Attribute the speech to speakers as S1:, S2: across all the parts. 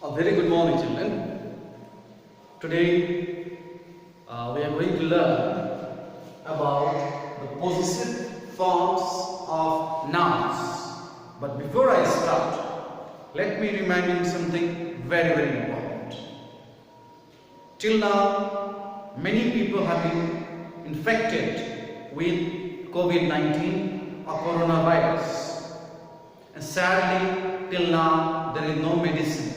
S1: A very good morning, children. Today we are going to learn about the possessive forms of nouns. But before I start, let me remind you something very important. Till now, many people have been infected with COVID-19 or coronavirus. And sadly, till now, there is no medicine.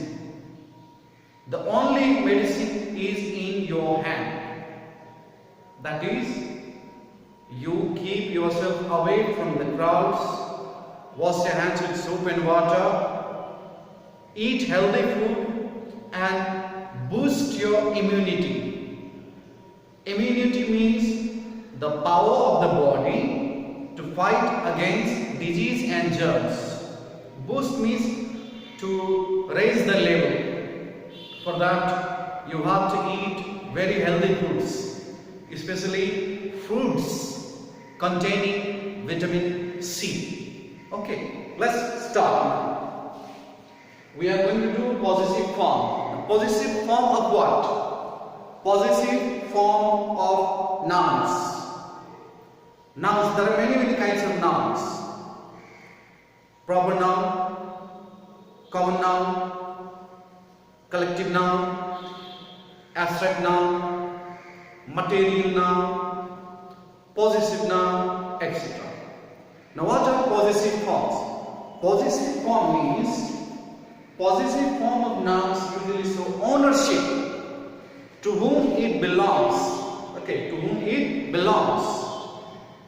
S1: The only medicine is in your hand. That is, you keep yourself away from the crowds, wash your hands with soap and water, eat healthy food and boost your immunity. Immunity means the power of the body to fight against disease and germs. Boost means to raise the level. For that, you have to eat very healthy foods, especially fruits containing vitamin C. Okay, let's start now. We are going to do possessive form. The possessive form of what? Possessive form of nouns. Nouns, there are many kinds of nouns. Proper noun, common noun, collective noun, abstract noun, material noun, possessive noun, etc. Now what are possessive forms? Possessive form means possessive form of nouns usually show ownership, to whom it belongs. Okay, to whom it belongs.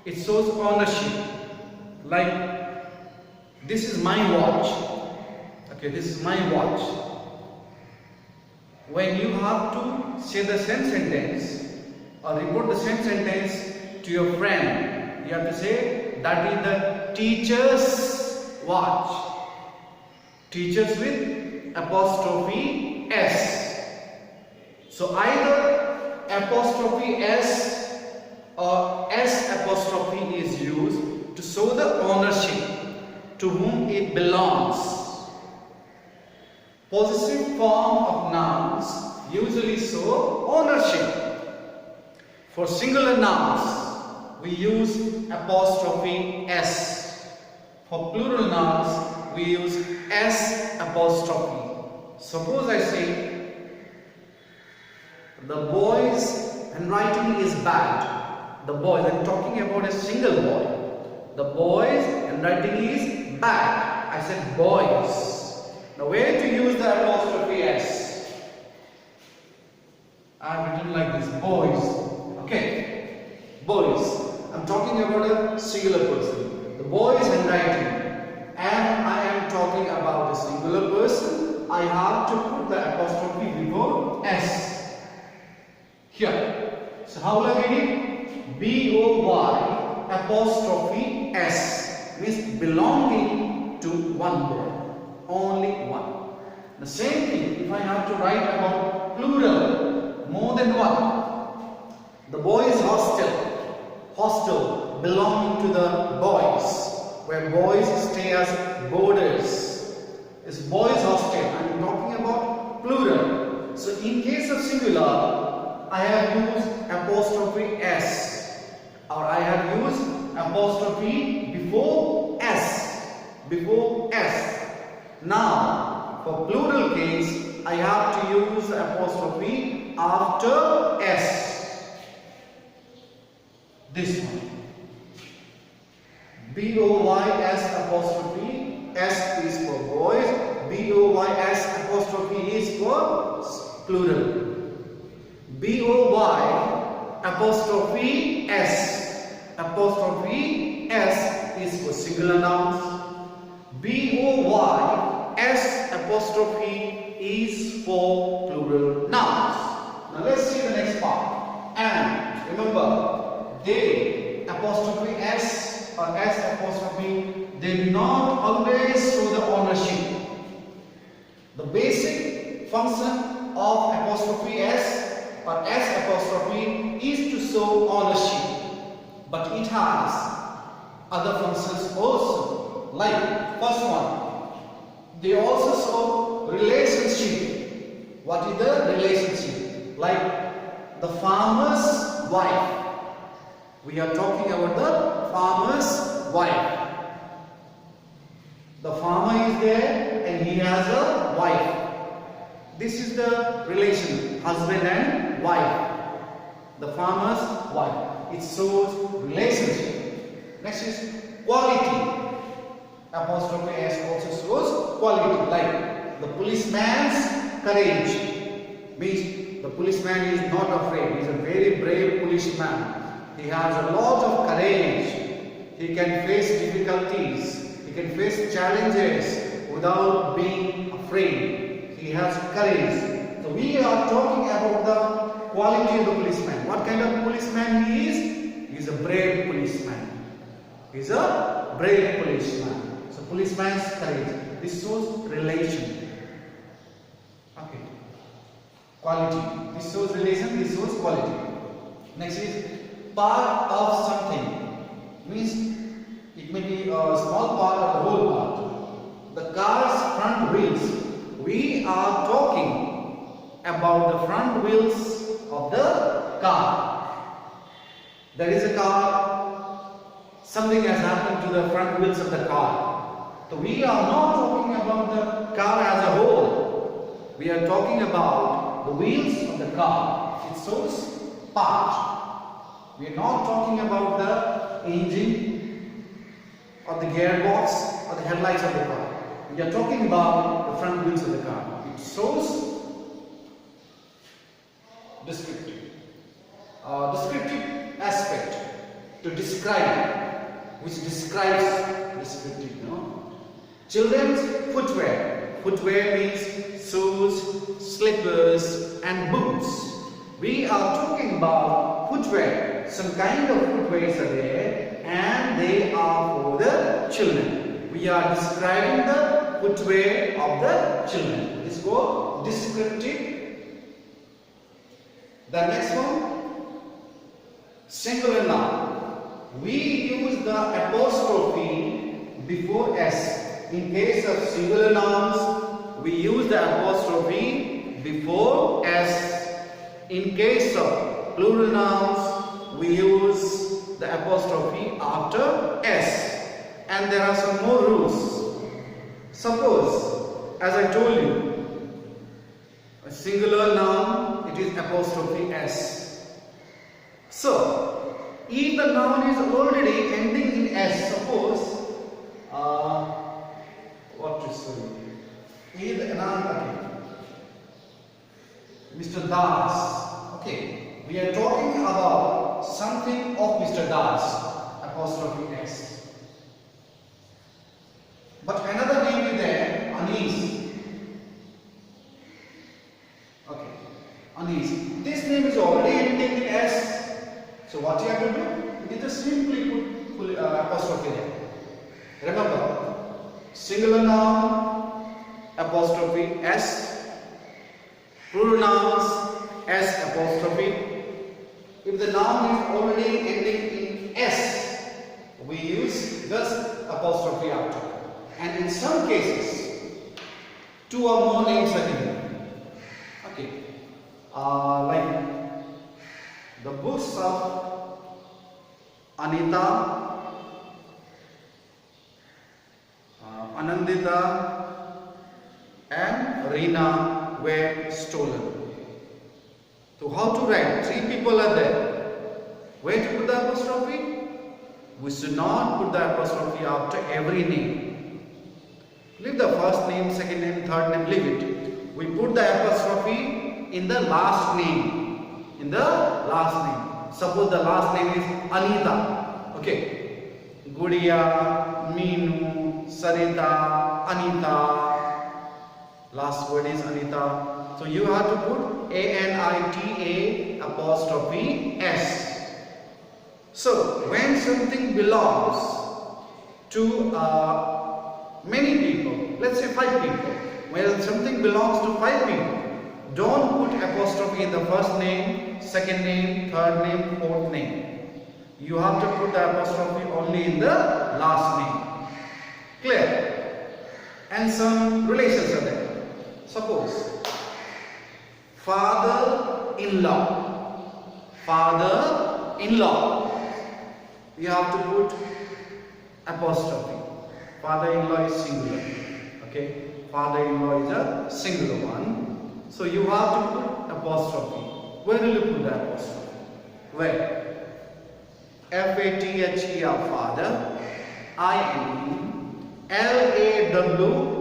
S1: It shows ownership. Like, this is my watch. Okay, this is my watch. When you have to say the same sentence or report the same sentence to your friend, you have to say that is the teacher's watch. Teachers with apostrophe S. So either apostrophe S or S apostrophe is used to show the ownership, to whom it belongs. Possessive form of nouns usually show ownership. For singular nouns, we use apostrophe S. For plural nouns, we use S apostrophe. Suppose I say, the boy's handwriting is bad. The boy, I'm talking about a single boy. The boy's handwriting is bad. I said boys. Now where to use the apostrophe S? I have written like this, boys. Okay, boys. I'm talking about a singular person. The boy is handwriting, and I am talking about a singular person. I have to put the apostrophe before S. Here. So how will I read it? B-O-Y apostrophe S means belonging to one boy. Only one. The same thing if I have to write about plural, more than one. The boys' hostel belonging to the boys, where boys stay as boarders. It's boys' hostel. I am talking about plural. So in case of singular, I have used apostrophe S, or I have used apostrophe before S. Before S. Now, for plural case, I have to use the apostrophe after S. This one. B-O-Y-S apostrophe S is for boys. B-O-Y-S apostrophe is for plural. B-O-Y apostrophe S. Apostrophe S is for singular nouns. B-O-Y-S apostrophe is for plural nouns. Now let's see the next part. And remember, they apostrophe S or S apostrophe, they do not always show the ownership. The basic function of apostrophe S or S apostrophe is to show ownership, but it has other functions also. Like first one, they also show relationship. What is the relationship? Like the farmer's wife. We are talking about the farmer's wife. The farmer is there and he has a wife. This is the relation, husband and wife. The farmer's wife. It shows relationship. Next is quality. Apostrophe S also shows quality. Like the policeman's courage. Means the policeman is not afraid. He is a very brave policeman. He has a lot of courage. He can face difficulties. He can face challenges without being afraid. He has courage. So we are talking about the quality of the policeman. What kind of policeman he is? He is a brave policeman. He is a brave policeman. So policeman's courage. This shows relation. Okay. Quality. This shows relation. This shows quality. Next is part of something. Means it may be a small part or the whole part. The car's front wheels. We are talking about the front wheels of the car. There is a car. Something has happened to the front wheels of the car. So we are not talking about the car as a whole. We are talking about the wheels of the car. It shows part. We are not talking about the engine or the gearbox or the headlights of the car. We are talking about the front wheels of the car. It shows descriptive. Descriptive aspect to describe, which describes descriptive. No? Children's footwear. Footwear means shoes, slippers, and boots. We are talking about footwear. Some kind of footwears are there, and they are for the children. We are describing the footwear of the children. This is called descriptive. The next one, singular noun. We use the apostrophe before S. In case of singular nouns, we use the apostrophe before S. In case of plural nouns, we use the apostrophe after S. And there are some more rules. Suppose, as I told you, a singular noun, it is apostrophe S. So, if the noun is already ending in S, suppose, what to say? If the noun again, Mr. Das. Okay, we are talking about something of Mr. Das, apostrophe S. But another name is there, Anis. Okay, Anis. This name is already ending in S. So what you have to do? You just simply put apostrophe there. Remember, singular noun, apostrophe S. Plural nouns, S apostrophe. If the noun is already ending in S, we use this apostrophe after. And in some cases, two or more names are given. Okay. Like the books of Anita, Anandita, and Reena were stolen. So how to write? Three people are there. Where to put the apostrophe? We should not put the apostrophe after every name. Leave the first name, second name, third name, leave it. We put the apostrophe in the last name. In the last name. Suppose the last name is Anita. Okay. Gudiya, Meenu, Sarita, Anita. Last word is Anita. So you have to put A-N-I-T-A apostrophe S. So when something belongs to many people, let's say 5 people, when something belongs to 5 people, don't put apostrophe in the first name, second name, third name, fourth name. You have to put the apostrophe only in the last name. Clear? And some relations are there. Suppose Father-in-law. Father-in-law. You have to put apostrophe. Father-in-law is singular. Okay. Father-in-law is a singular one. So you have to put apostrophe. Where will you put the apostrophe? Where? F-A-T-H-E-R, father. I-N-L-A-W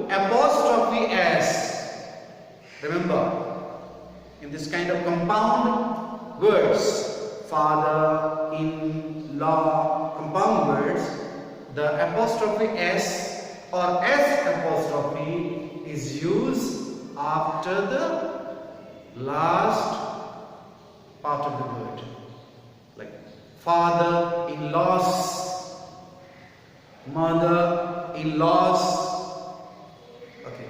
S1: apostrophe S. Remember, in this kind of compound words, father, in, law, compound words, the apostrophe S or S apostrophe is used after the last part of the word. Like father-in-laws, mother-in-laws. Okay.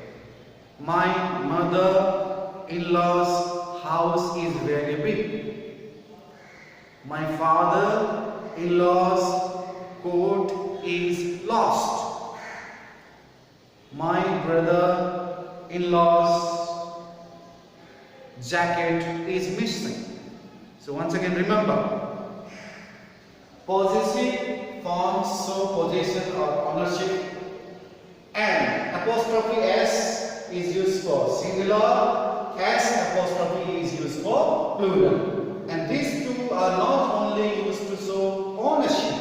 S1: My mother-in-law's house is very big. My father-in-law's coat is lost. My brother-in-law's jacket is missing. So once again remember, possessive forms show possession or ownership, and apostrophe S is used for singular, S apostrophe is used for plural. And these two are not only used to show ownership,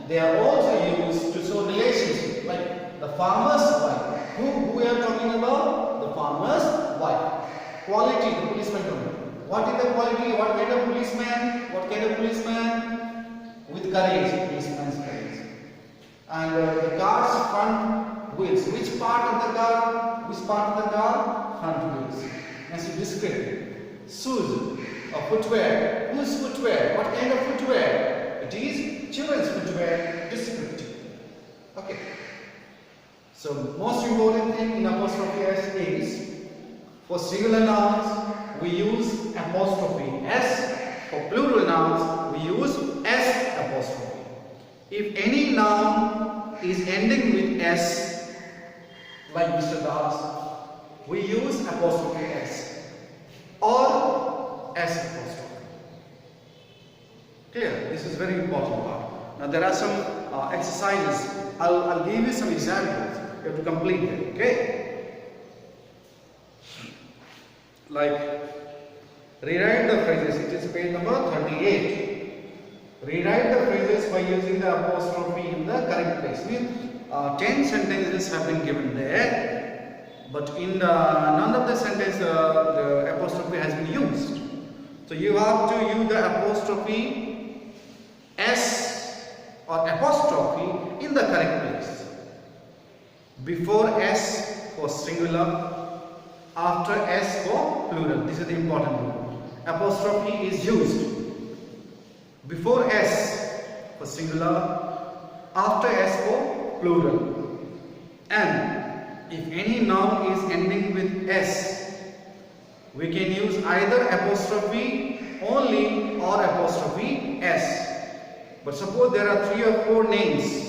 S1: they are also used to show relationship. Like the farmer's wife. Who we are talking about? The farmer's wife. Quality, the policeman. What is the quality? What kind of policeman? What kind of policeman? With courage, policeman's courage. And the car's front wheels. Which part of the car? Which part of the car? Front wheels. As you describe. Shoes or footwear. Whose footwear? What kind of footwear? It is children's footwear. Descriptive. Okay. So most important thing in apostrophe S is, for singular nouns we use apostrophe S. For plural nouns we use S apostrophe. If any noun is ending with S, like Mr. Das, we use apostrophe S or S apostrophe. Clear? This is very important part. Now there are some exercises. I'll give you some examples. You have to complete them. Okay? Like, rewrite the phrases. It is page number 38. Rewrite the phrases by using the apostrophe in the correct place. 10 sentences have been given there, but in none of the sentences the apostrophe has been used. So you have to use the apostrophe S or apostrophe in the correct place. Before S for singular, after S for plural. This is the important rule. Apostrophe is used before S for singular, after S for plural. And if any noun is ending with S, we can use either apostrophe only or apostrophe S. But suppose there are 3 or 4 names.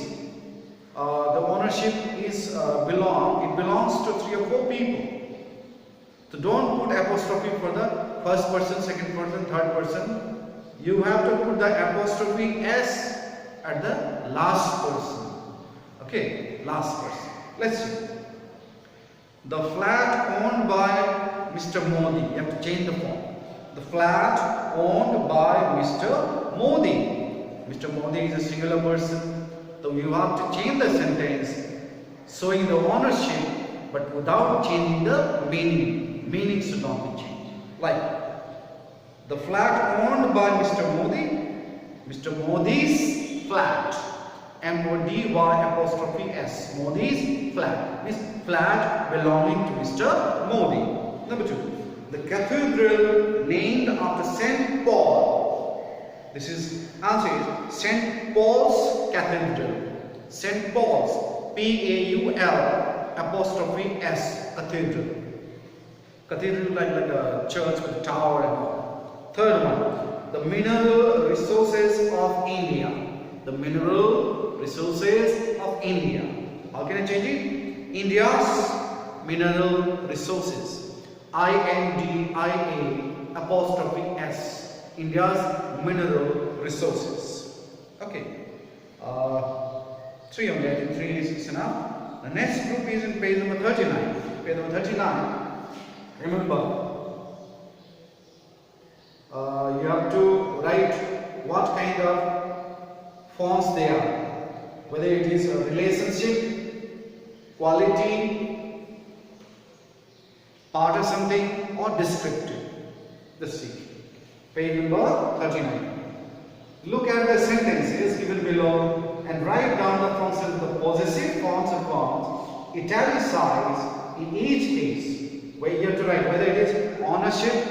S1: The ownership is belongs to 3 or 4 people. So don't put apostrophe for the first person, second person, third person. You have to put the apostrophe S at the last person. Okay, last person. Let's see. The flat owned by Mr. Modi. You have to change the form. The flat owned by Mr. Modi. Mr. Modi is a singular person. So you have to change the sentence showing the ownership but without changing the meaning. Meaning should not be changed. Like, the flat owned by Mr. Modi, Mr. Modi's flat, M-O-D-Y apostrophe S, Modi's flat, means flat belonging to Mr. Modi. Number 2, the cathedral named after St. Paul. This is answer is St. Paul's Cathedral. St. Paul's, P-A-U-L apostrophe S, Cathedral. Cathedral like a church with a tower and all. Third one, the mineral resources of India. The mineral resources of India. How can I change it? India's mineral resources. I-N-D-I-A apostrophe S. India's mineral resources. Okay. 3 only. I think 3 is enough. The next group is in page number 39. Page number 39. Remember, you have to write what kind of forms they are. Whether it is a relationship, quality, part of something, or descriptive. Let's see. Page number 39. Look at the sentences given below and write down the functions of the possessive forms of verbs, italicized in each case. Where you have to write whether it is ownership,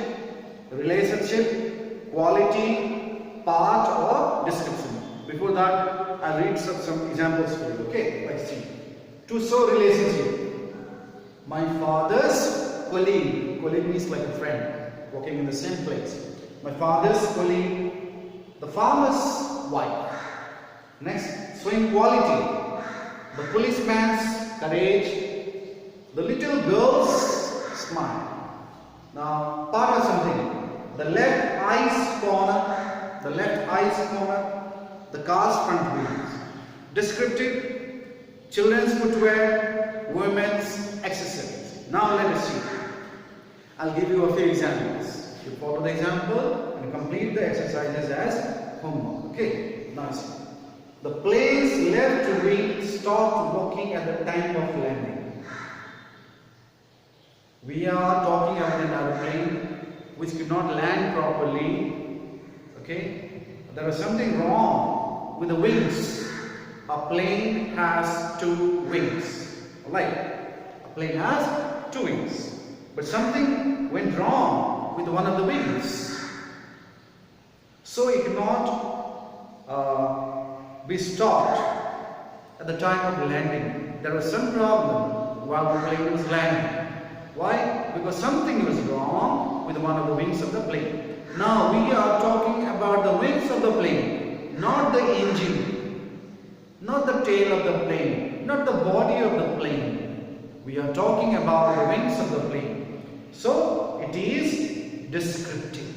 S1: relationship, quality, part, or description. Before that, I'll read some examples for you. Okay, let's see. To show relationship. My father's colleague. Colleague means like a friend, working in the same place. My father's colleague. The farmer's wife. Next, showing quality. The policeman's courage. The little girl's smile. Now, part of something. The left eye's corner. The left eye's corner. The car's front wheels. Descriptive. Children's footwear. Women's accessories. Now let us see. I'll give you a few examples. You follow the example and complete the exercises as homework. Okay, now see. The plane's left wing stopped working at the time of landing. We are talking about an aeroplane which could not land properly. Okay, there was something wrong with the wings. A plane has 2 wings. Alright, a plane has 2 wings. But something went wrong with one of the wings. So it cannot be stopped at the time of landing. There was some problem while the plane was landing. Why? Because something was wrong with one of the wings of the plane. Now we are talking about the wings of the plane, not the engine, not the tail of the plane, not the body of the plane. We are talking about the wings of the plane. So it is descriptive.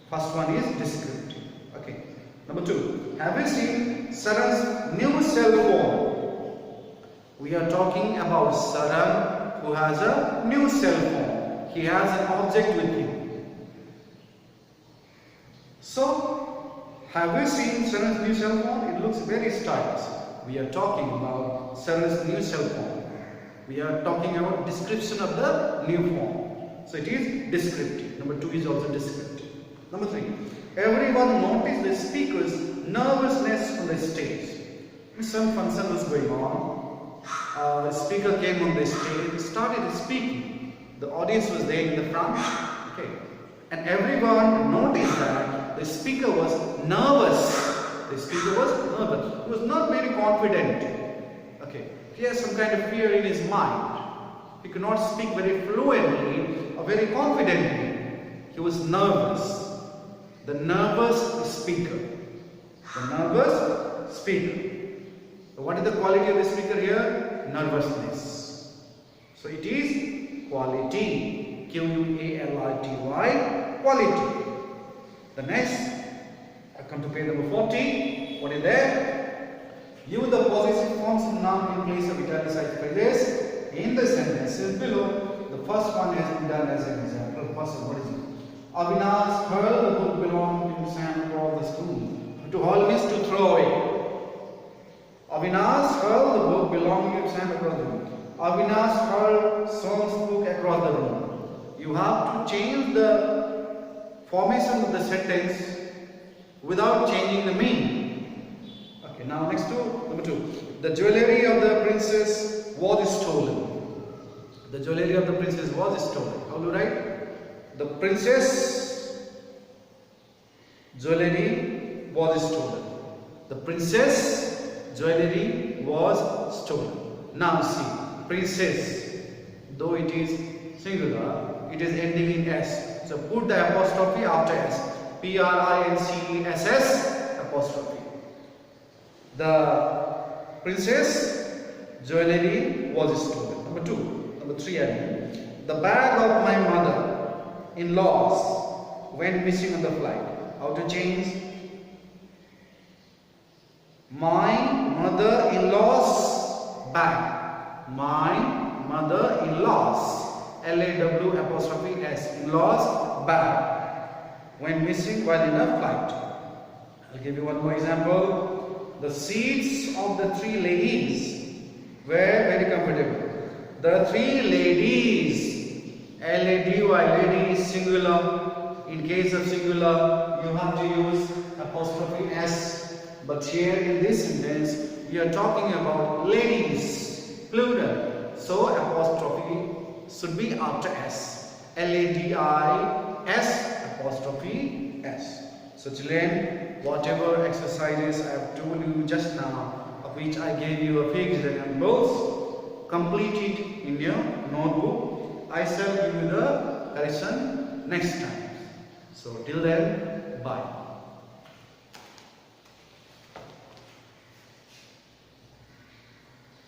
S1: First one is descriptive. Okay. Number 2. Have you seen Saran's new cell phone? We are talking about Saran who has a new cell phone. He has an object with him. So, have you seen Saran's new cell phone? It looks very stylish. We are talking about Saran's new cell phone. We are talking about description of the new phone. So it is descriptive. Number 2 is also descriptive. Number 3. Everyone noticed the speaker's nervousness on the stage. Some function was going on. The speaker came on the stage, started speaking. The audience was there in the front. Okay. And everyone noticed that the speaker was nervous. The speaker was nervous. He was not very confident. Okay. He has some kind of fear in his mind. He could not speak very fluently or very confidently. He was nervous. The nervous speaker. The nervous speaker. So what is the quality of the speaker here? Nervousness. So it is quality. Quality. Quality. The next, I come to page number 40. What is there? Use the possessive forms of noun in place of italicized phrases in the sentences below. The first one has been done as an example. First, what is it? Avinash hurled the book belonging to Sam across the school. To hurl means to throw away. Avinash hurled the book belonging to Sam across the room. Avinash hurled Son's book across the room. You have to change the formation of the sentence without changing the meaning. Okay, now next to number 2. The jewelry of the princess was stolen. The jewelry of the princess was stolen. How do you write? The princess jewelry was stolen. The princess jewelry was stolen. Now see, princess, though it is singular, it is ending in S. So put the apostrophe after S. P-R-I-N-C-E-S-S apostrophe. The princess jewelry was stolen. Number 2. Number 3, I mean. The bag of my mother-in-law's went missing on the flight. How to change? My mother-in-law's bag. My mother-in-law's L-A-W-S in-laws bag went missing while in a flight. I'll give you one more example. The seats of the three ladies were very comfortable. The three ladies, L-A-D-Y, ladies, singular. In case of singular, you have to use apostrophe S. But here in this sentence, we are talking about ladies, plural. So apostrophe should be after S. L-A-D-I-S apostrophe S. So children, whatever exercises I have told you just now, of which I gave you a few examples, complete it in your notebook. I shall give you the correction next time. So till then, bye.